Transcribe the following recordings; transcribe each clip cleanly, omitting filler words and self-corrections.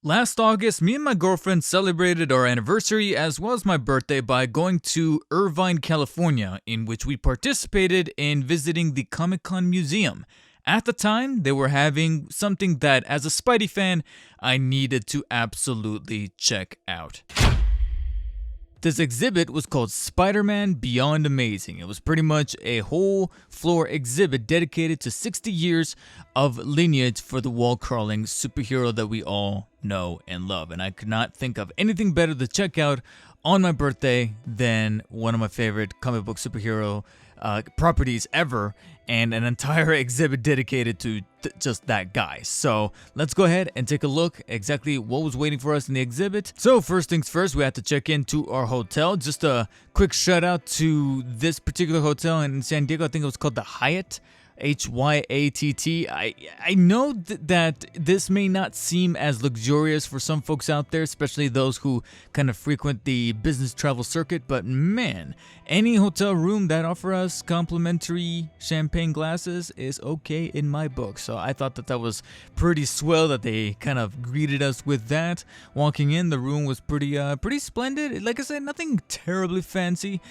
Last August, me and my girlfriend celebrated our anniversary as well as my birthday by going to Irvine, California, in which we participated in visiting the Comic Con Museum. At the time, they were having something that, as a Spidey fan, I needed to absolutely check out. This exhibit was called Spider-Man Beyond Amazing. It was pretty much a whole floor exhibit dedicated to 60 years of lineage for the wall-crawling superhero that we all know and love. And I could not think of anything better to check out on my birthday than one of my favorite comic book superhero properties ever, and an entire exhibit dedicated to just that guy. So let's go ahead and take a look exactly what was waiting for us in the exhibit. So first things first, we had to check into our hotel. Just a quick shout out to this particular hotel in San Diego. I think it was called the Hyatt. Hyatt. I know that this may not seem as luxurious for some folks out there, especially those who kind of frequent the business travel circuit, but man, any hotel room that offer us complimentary champagne glasses is okay in my book. So I thought that was pretty swell that they kind of greeted us with that. Walking in, the room was pretty splendid. Like I said, nothing terribly fancy.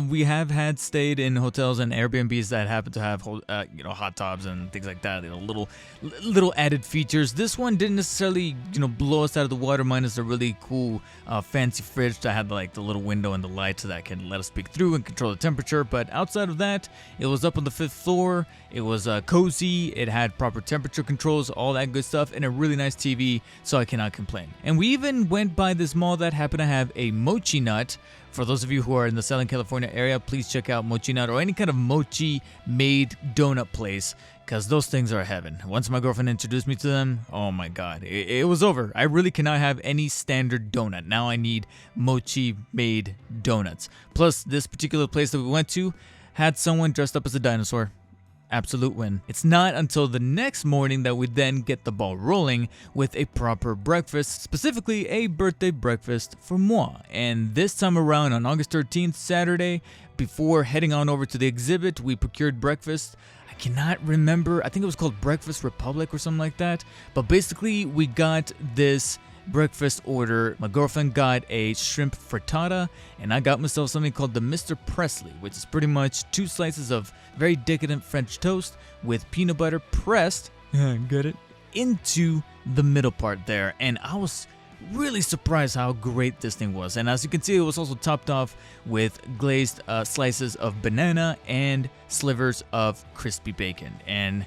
We have had stayed in hotels and Airbnbs that happen to have hot tubs and things like that, little added features. This one didn't necessarily blow us out of the water, minus a really cool fancy fridge that had like the little window and the lights that can let us peek through and control the temperature. But outside of that, it was up on the 5th floor. It was cozy. It had proper temperature controls, all that good stuff, and a really nice TV, so I cannot complain. And we even went by this mall that happened to have a mochi nut. For those of you who are in the Southern California area, please check out Mochi Nut or any kind of mochi-made donut place, because those things are heaven. Once my girlfriend introduced me to them, oh my god, it was over. I really cannot have any standard donut. Now I need mochi-made donuts. Plus, this particular place that we went to had someone dressed up as a dinosaur. Absolute win. It's not until the next morning that we then get the ball rolling with a proper breakfast, specifically a birthday breakfast for moi. And this time around on August 13th, Saturday, before heading on over to the exhibit, we procured breakfast. I cannot remember, I think it was called Breakfast Republic or something like that. But basically, we got this breakfast order. My girlfriend got a shrimp frittata, and I got myself something called the Mr. Presley, which is pretty much 2 slices of very decadent French toast with peanut butter pressed, get it, into the middle part there. And I was really surprised how great this thing was. And as you can see, it was also topped off with glazed slices of banana and slivers of crispy bacon. And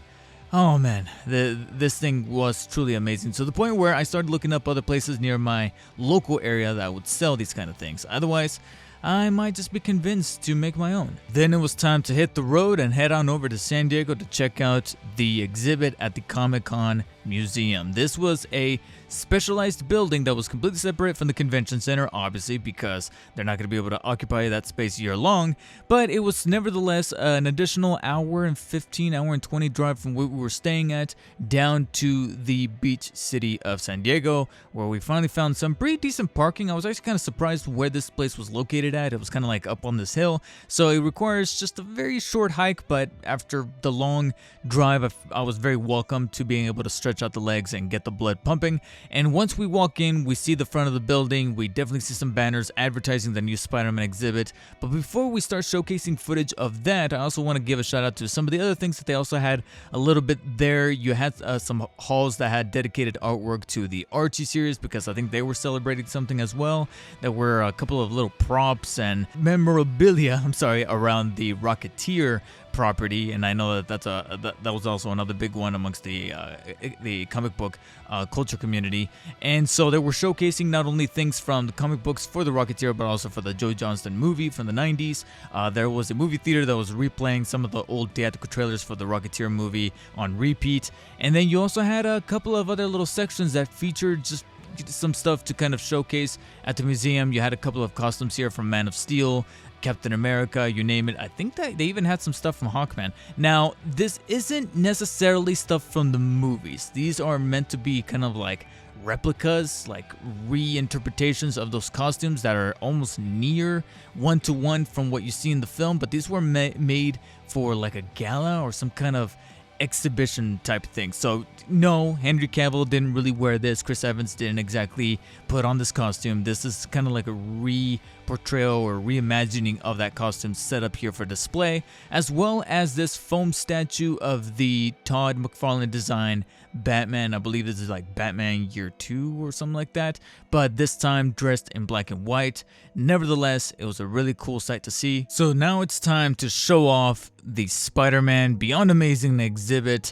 oh man, this thing was truly amazing, to the point where I started looking up other places near my local area that would sell these kind of things. Otherwise, I might just be convinced to make my own. Then it was time to hit the road and head on over to San Diego to check out the exhibit at the Comic-Con Museum. This was a specialized building that was completely separate from the convention center, obviously, because they're not going to be able to occupy that space year long, but it was nevertheless an additional hour and 20 drive from where we were staying at down to the beach city of San Diego, where we finally found some pretty decent parking. I was actually kind of surprised where this place was located at. It was kind of like up on this hill, so it requires just a very short hike, but after the long drive, I was very welcome to being able to stretch out the legs and get the blood pumping. And once we walk in, we see the front of the building. We definitely see some banners advertising the new Spider-Man exhibit. But before we start showcasing footage of that, I also want to give a shout out to some of the other things that they also had a little bit there. You had some halls that had dedicated artwork to the Archie series, because I think they were celebrating something as well. There were a couple of little props and memorabilia, around the Rocketeer property, and I know that that was also another big one amongst the comic book culture community. And so they were showcasing not only things from the comic books for the Rocketeer, but also for the Joe Johnston movie from the 90s. There was a movie theater that was replaying some of the old theatrical trailers for the Rocketeer movie on repeat. And then you also had a couple of other little sections that featured just some stuff to kind of showcase at the museum. You had a couple of costumes here from Man of Steel, Captain America, you name it. I think that they even had some stuff from Hawkman. Now, this isn't necessarily stuff from the movies. These are meant to be kind of like replicas, like reinterpretations of those costumes that are almost near one-to-one from what you see in the film, but these were made for like a gala or some kind of exhibition type thing. So no, Henry Cavill didn't really wear this. Chris Evans didn't exactly put on this costume. This is kind of like a re-portrayal or reimagining of that costume set up here for display, as well as this foam statue of the Todd McFarlane design Batman. I believe this is like Batman Year 2 or something like that, but this time dressed in black and white. Nevertheless, it was a really cool sight to see. So now it's time to show off the Spider-Man Beyond Amazing exhibit.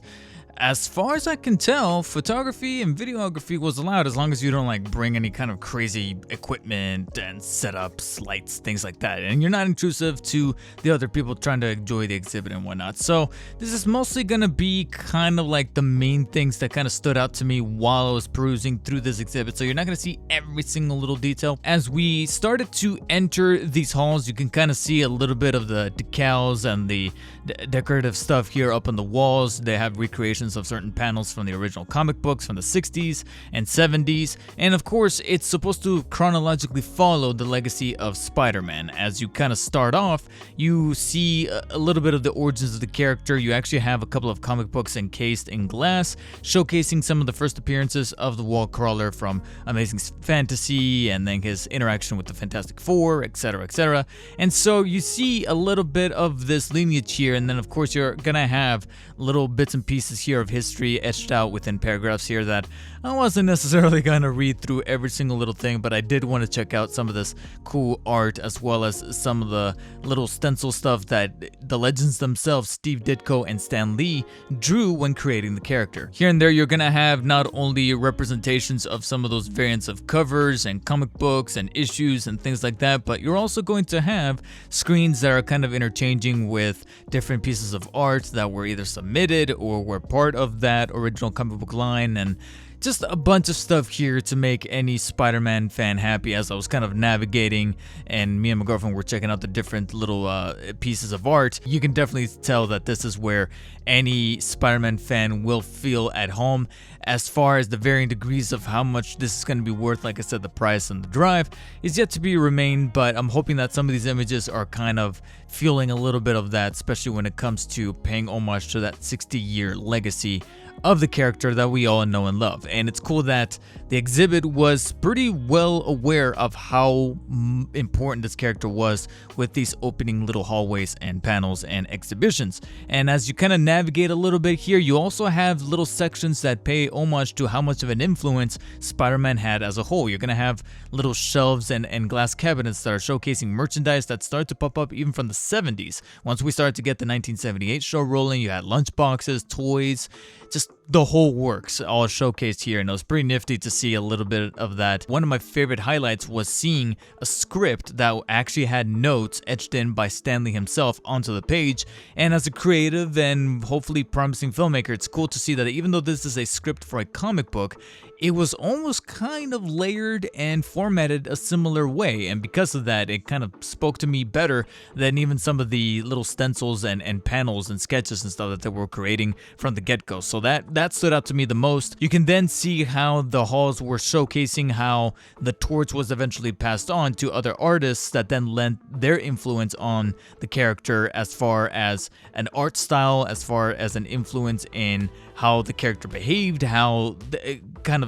As far as I can tell, photography and videography was allowed as long as you don't like bring any kind of crazy equipment and setups, lights, things like that, and you're not intrusive to the other people trying to enjoy the exhibit and whatnot. So this is mostly gonna be kind of like the main things that kind of stood out to me while I was perusing through this exhibit. So you're not gonna see every single little detail. As we started to enter these halls, you can kind of see a little bit of the decals and the decorative stuff here up on the walls. They have recreations of certain panels from the original comic books from the 60s and 70s, and of course it's supposed to chronologically follow the legacy of Spider-Man. As you kind of start off, you see a little bit of the origins of the character. You actually have a couple of comic books encased in glass showcasing some of the first appearances of the wall crawler from Amazing Fantasy, and then his interaction with the Fantastic Four, etc, etc. And so you see a little bit of this lineage here, and then of course you're gonna have little bits and pieces here of history etched out within paragraphs here that I wasn't necessarily gonna read through every single little thing, but I did want to check out some of this cool art as well as some of the little stencil stuff that the legends themselves, Steve Ditko and Stan Lee, drew when creating the character. Here and there you're gonna have not only representations of some of those variants of covers and comic books and issues and things like that, but you're also going to have screens that are kind of interchanging with different pieces of art that were either submitted or were part of that original comic book line, and just a bunch of stuff here to make any Spider-Man fan happy. As I was kind of navigating and me and my girlfriend were checking out the different little pieces of art, you can definitely tell that this is where any Spider-Man fan will feel at home. As far as the varying degrees of how much this is going to be worth, like I said, the price and the drive is yet to be remained, but I'm hoping that some of these images are kind of feeling a little bit of that, especially when it comes to paying homage to that 60-year legacy of the character that we all know and love. And it's cool that the exhibit was pretty well aware of how important this character was with these opening little hallways and panels and exhibitions. And as you kind of navigate a little bit here, you also have little sections that pay homage to how much of an influence Spider-Man had as a whole. You're gonna have little shelves and glass cabinets that are showcasing merchandise that start to pop up even from the 70s. Once we started to get the 1978 show rolling, you had lunchboxes, toys, just the whole works all showcased here, and it was pretty nifty to see a little bit of that. One of my favorite highlights was seeing a script that actually had notes etched in by Stan Lee himself onto the page, and as a creative and hopefully promising filmmaker, it's cool to see that even though this is a script for a comic book, it was almost kind of layered and formatted a similar way, and because of that, it kind of spoke to me better than even some of the little stencils and panels and sketches and stuff that they were creating from the get-go. So that stood out to me the most. You can then see how the halls were showcasing how the torch was eventually passed on to other artists that then lent their influence on the character as far as an art style, as far as an influence in how the character behaved, how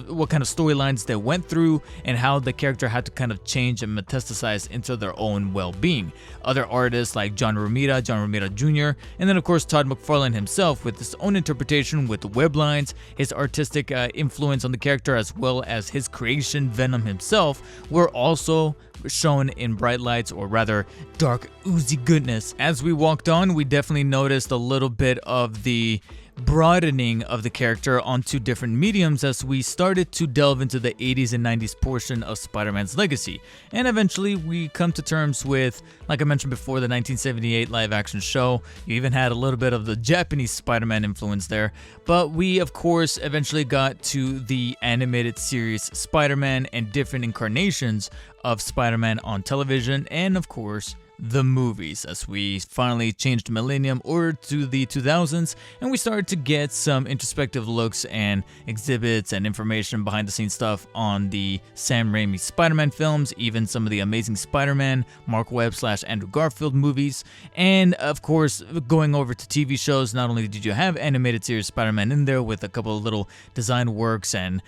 what kind of storylines they went through, and how the character had to kind of change and metastasize into their own well-being. Other artists like John Romita Jr., and then of course Todd McFarlane himself with his own interpretation with the web lines, his artistic influence on the character, as well as his creation Venom himself, were also shown in bright lights, or rather dark oozy goodness. As we walked on, we definitely noticed a little bit of the broadening of the character onto different mediums as we started to delve into the 80s and 90s portion of Spider-Man's legacy. And eventually we come to terms with, like I mentioned before, the 1978 live action show. You even had a little bit of the Japanese Spider-Man influence there. But we of course eventually got to the animated series Spider-Man and different incarnations of Spider-Man on television, and of course the movies, as we finally changed millennium or to the 2000s, and we started to get some introspective looks and exhibits and information behind the scenes stuff on the Sam Raimi Spider-Man films, even some of the Amazing Spider-Man, Mark Webb / Andrew Garfield movies, and of course going over to TV shows. Not only did you have animated series Spider-Man in there with a couple of little design works and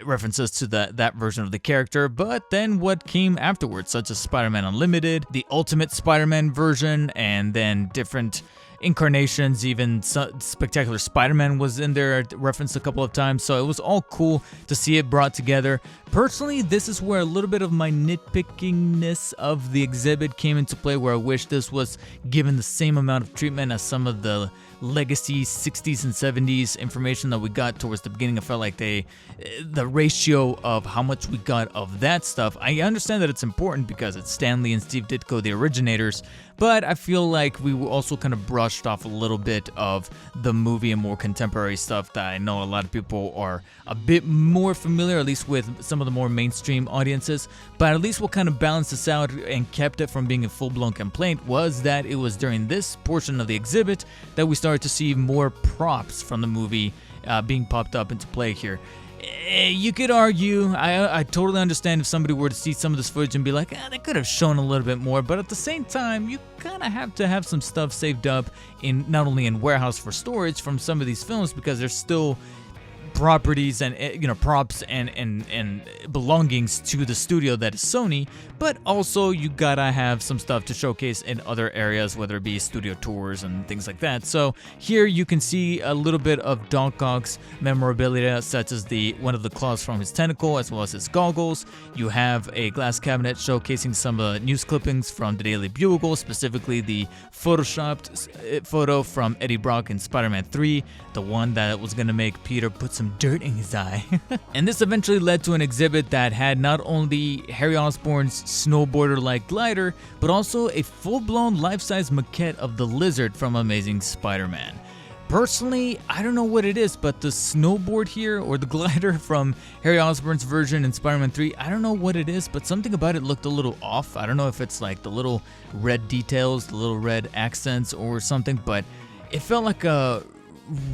references to that version of the character, but then what came afterwards, such as Spider-Man Unlimited, the Ultimate Spider-Man version, and then different incarnations. Even Spectacular Spider-Man was in there, referenced a couple of times, so it was all cool to see it brought together. Personally, this is where a little bit of my nitpickingness of the exhibit came into play, where I wish this was given the same amount of treatment as some of the legacy 60s and 70s information that we got towards the beginning. I felt like the ratio of how much we got of that stuff, I understand that it's important because it's Stan Lee and Steve Ditko, the originators, but I feel like we also kind of brushed off a little bit of the movie and more contemporary stuff that I know a lot of people are a bit more familiar, at least with some of the more mainstream audiences. But at least what kind of balanced this out and kept it from being a full-blown complaint was that it was during this portion of the exhibit that we started to see more props from the movie being popped up into play here. You could argue, I totally understand if somebody were to see some of this footage and be like, they could have shown a little bit more, but at the same time, you kind of have to have some stuff saved up in not only in warehouse for storage from some of these films, because there's still properties and props and belongings to the studio that is Sony, but also you gotta have some stuff to showcase in other areas, whether it be studio tours and things like that. So here you can see a little bit of Doc Ock's memorabilia, such as one of the claws from his tentacle, as well as his goggles. You have a glass cabinet showcasing some news clippings from the Daily Bugle, specifically the photoshopped photo from Eddie Brock in Spider-Man 3, the one that was gonna make Peter put some dirt in his eye. And this eventually led to an exhibit that had not only Harry Osborn's snowboarder-like glider, but also a full-blown life-size maquette of the Lizard from Amazing Spider-Man. Personally, I don't know what it is, but the snowboard here, or the glider from Harry Osborn's version in Spider-Man 3, I don't know what it is, but something about it looked a little off. I don't know if it's like the little red details, the little red accents or something, but it felt like a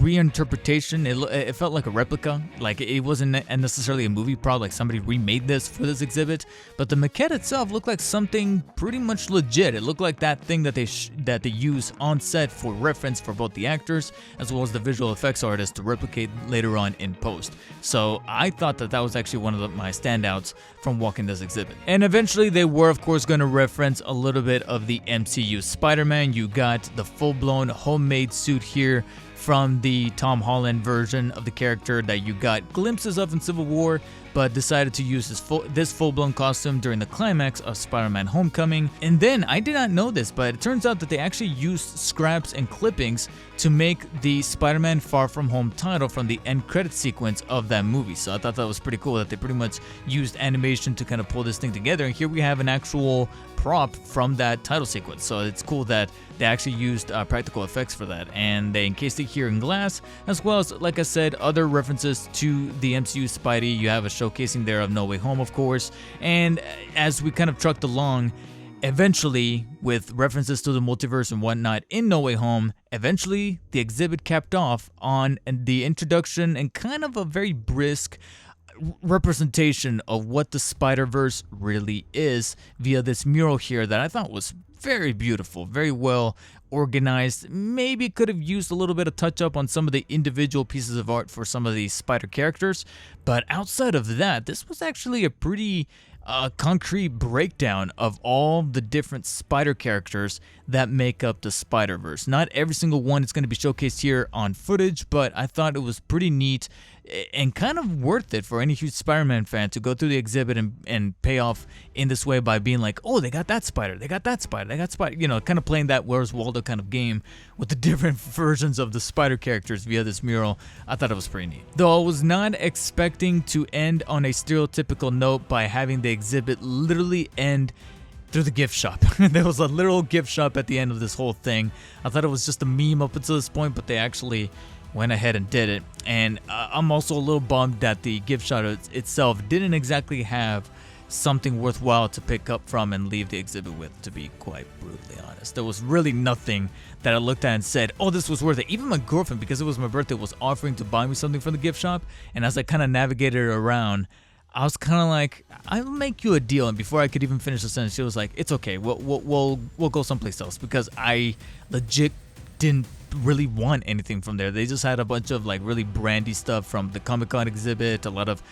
reinterpretation. It felt like a replica, like it wasn't necessarily a movie prop, like somebody remade this for this exhibit, but the maquette itself looked like something pretty much legit. It looked like that thing that they use on set for reference for both the actors as well as the visual effects artists to replicate later on in post. So I thought that was actually one of my standouts from walking this exhibit. And eventually they were of course going to reference a little bit of the MCU Spider-Man. You got the full-blown homemade suit here from the Tom Holland version of the character that you got glimpses of in Civil War, but decided to use this full-blown costume during the climax of Spider-Man Homecoming. And then, I did not know this, but it turns out that they actually used scraps and clippings to make the Spider-Man Far From Home title from the end credit sequence of that movie. So I thought that was pretty cool that they pretty much used animation to kind of pull this thing together. And here we have an actual prop from that title sequence. So it's cool that they actually used practical effects for that, and they encased it here in glass, as well as, like I said, other references to the MCU Spidey. You have a showcasing there of No Way Home, of course, and as we kind of trucked along, eventually, with references to the multiverse and whatnot in No Way Home, eventually the exhibit capped off on the introduction and kind of a very brisk representation of what the Spider-Verse really is via this mural here that I thought was very beautiful, very well organized. Maybe could have used a little bit of touch up on some of the individual pieces of art for some of these spider characters, but outside of that, this was actually a pretty concrete breakdown of all the different spider characters that make up the Spider-Verse. Not every single one is going to be showcased here on footage, but I thought it was pretty neat and kind of worth it for any huge Spider-Man fan to go through the exhibit and pay off in this way by being like, oh, they got that spider, they got that spider, they got spider, kind of playing that Where's Waldo kind of game with the different versions of the spider characters via this mural. I thought it was pretty neat. Though I was not expecting to end on a stereotypical note by having the exhibit literally end through the gift shop. There was a literal gift shop at the end of this whole thing. I thought it was just a meme up until this point, but they actually went ahead and did it. And I'm also a little bummed that the gift shop itself didn't exactly have something worthwhile to pick up from and leave the exhibit with, to be quite brutally honest. There was really nothing that I looked at and said, oh, this was worth it. Even my girlfriend, because it was my birthday, was offering to buy me something from the gift shop, and as I kind of navigated around, I was kind of like, I'll make you a deal. And before I could even finish the sentence, she was like, it's okay, we'll go someplace else, because I legit didn't really want anything from there. They just had a bunch of like really brandy stuff from the Comic-Con exhibit, a lot of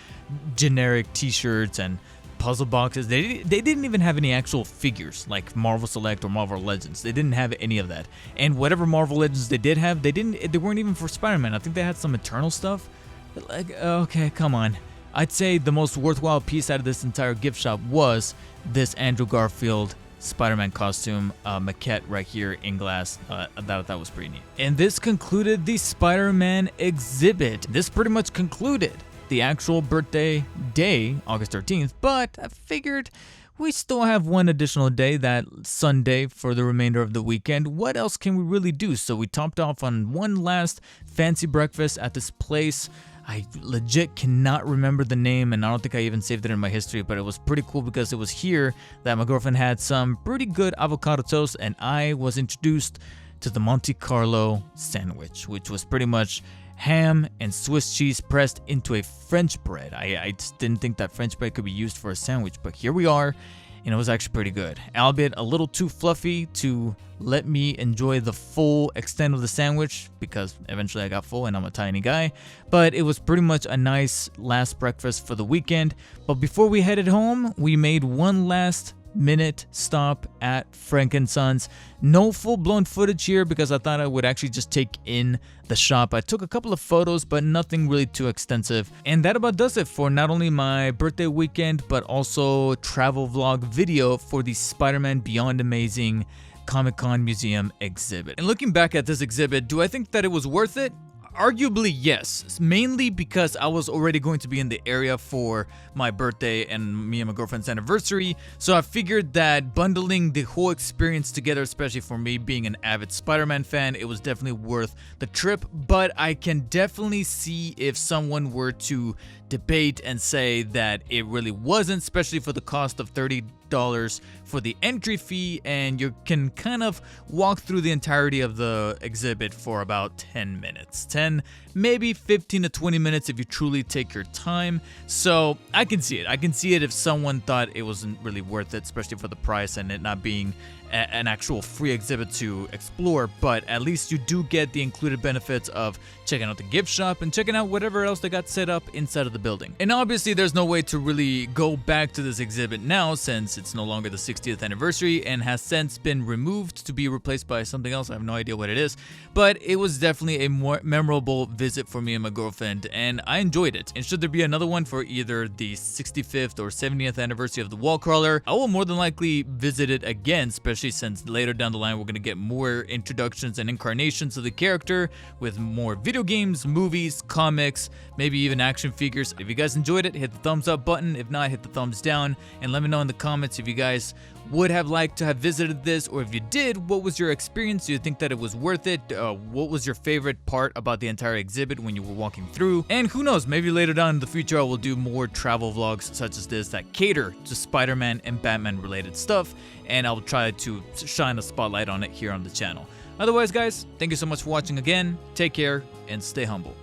generic t-shirts and puzzle boxes. They didn't even have any actual figures like Marvel Select or Marvel Legends. They didn't have any of that. And whatever Marvel Legends they did have, they weren't even for Spider-Man. I think they had some Eternal stuff. But like, okay, come on. I'd say the most worthwhile piece out of this entire gift shop was this Andrew Garfield Spider-Man costume maquette right here in glass. That was pretty neat. And this concluded the Spider-Man exhibit. This pretty much concluded the actual birthday day, August 13th, but I figured we still have one additional day, that Sunday, for the remainder of the weekend. What else can we really do? So we topped off on one last fancy breakfast at this place. I legit cannot remember the name, and I don't think I even saved it in my history, but it was pretty cool because it was here that my girlfriend had some pretty good avocado toast, and I was introduced to the Monte Carlo sandwich, which was pretty much ham and Swiss cheese pressed into a French bread. I just didn't think that French bread could be used for a sandwich, but here we are, and it was actually pretty good. Albeit a little too fluffy to let me enjoy the full extent of the sandwich, because eventually I got full and I'm a tiny guy. But it was pretty much a nice last breakfast for the weekend. But before we headed home, we made one last minute stop at Frank & Sons. No full-blown footage here because I thought I would actually just take in the shop. I took a couple of photos, but nothing really too extensive. And that about does it for not only my birthday weekend, but also travel vlog video for the Spider-Man Beyond Amazing Comic-Con Museum exhibit. And looking back at this exhibit, do I think that it was worth it? Arguably yes, mainly because I was already going to be in the area for my birthday and me and my girlfriend's anniversary, so I figured that bundling the whole experience together, especially for me being an avid Spider-Man fan, it was definitely worth the trip. But I can definitely see if someone were to debate and say that it really wasn't, especially for the cost of $30 for the entry fee, and you can kind of walk through the entirety of the exhibit for about 10 minutes. 10, maybe 15 to 20 minutes if you truly take your time. So I can see it. I can see it if someone thought it wasn't really worth it, especially for the price and it not being an actual free exhibit to explore. But at least you do get the included benefits of checking out the gift shop and checking out whatever else they got set up inside of the building. And obviously there's no way to really go back to this exhibit now, since it's no longer the 60th anniversary and has since been removed to be replaced by something else. I have no idea what it is, but it was definitely a more memorable visit for me and my girlfriend, and I enjoyed it. And should there be another one for either the 65th or 70th anniversary of the wall crawler, I will more than likely visit it again, especially since later down the line we're going to get more introductions and incarnations of the character with more video games, movies, comics, maybe even action figures. If you guys enjoyed it, hit the thumbs up button. If not, hit the thumbs down, and let me know in the comments if you guys would have liked to have visited this, or if you did, what was your experience? Do you think that it was worth it? What was your favorite part about the entire exhibit when you were walking through? And who knows, maybe later down in the future I will do more travel vlogs such as this that cater to Spider-Man and Batman related stuff, and I'll try to shine a spotlight on it here on the channel. Otherwise guys, thank you so much for watching again, take care, and stay humble.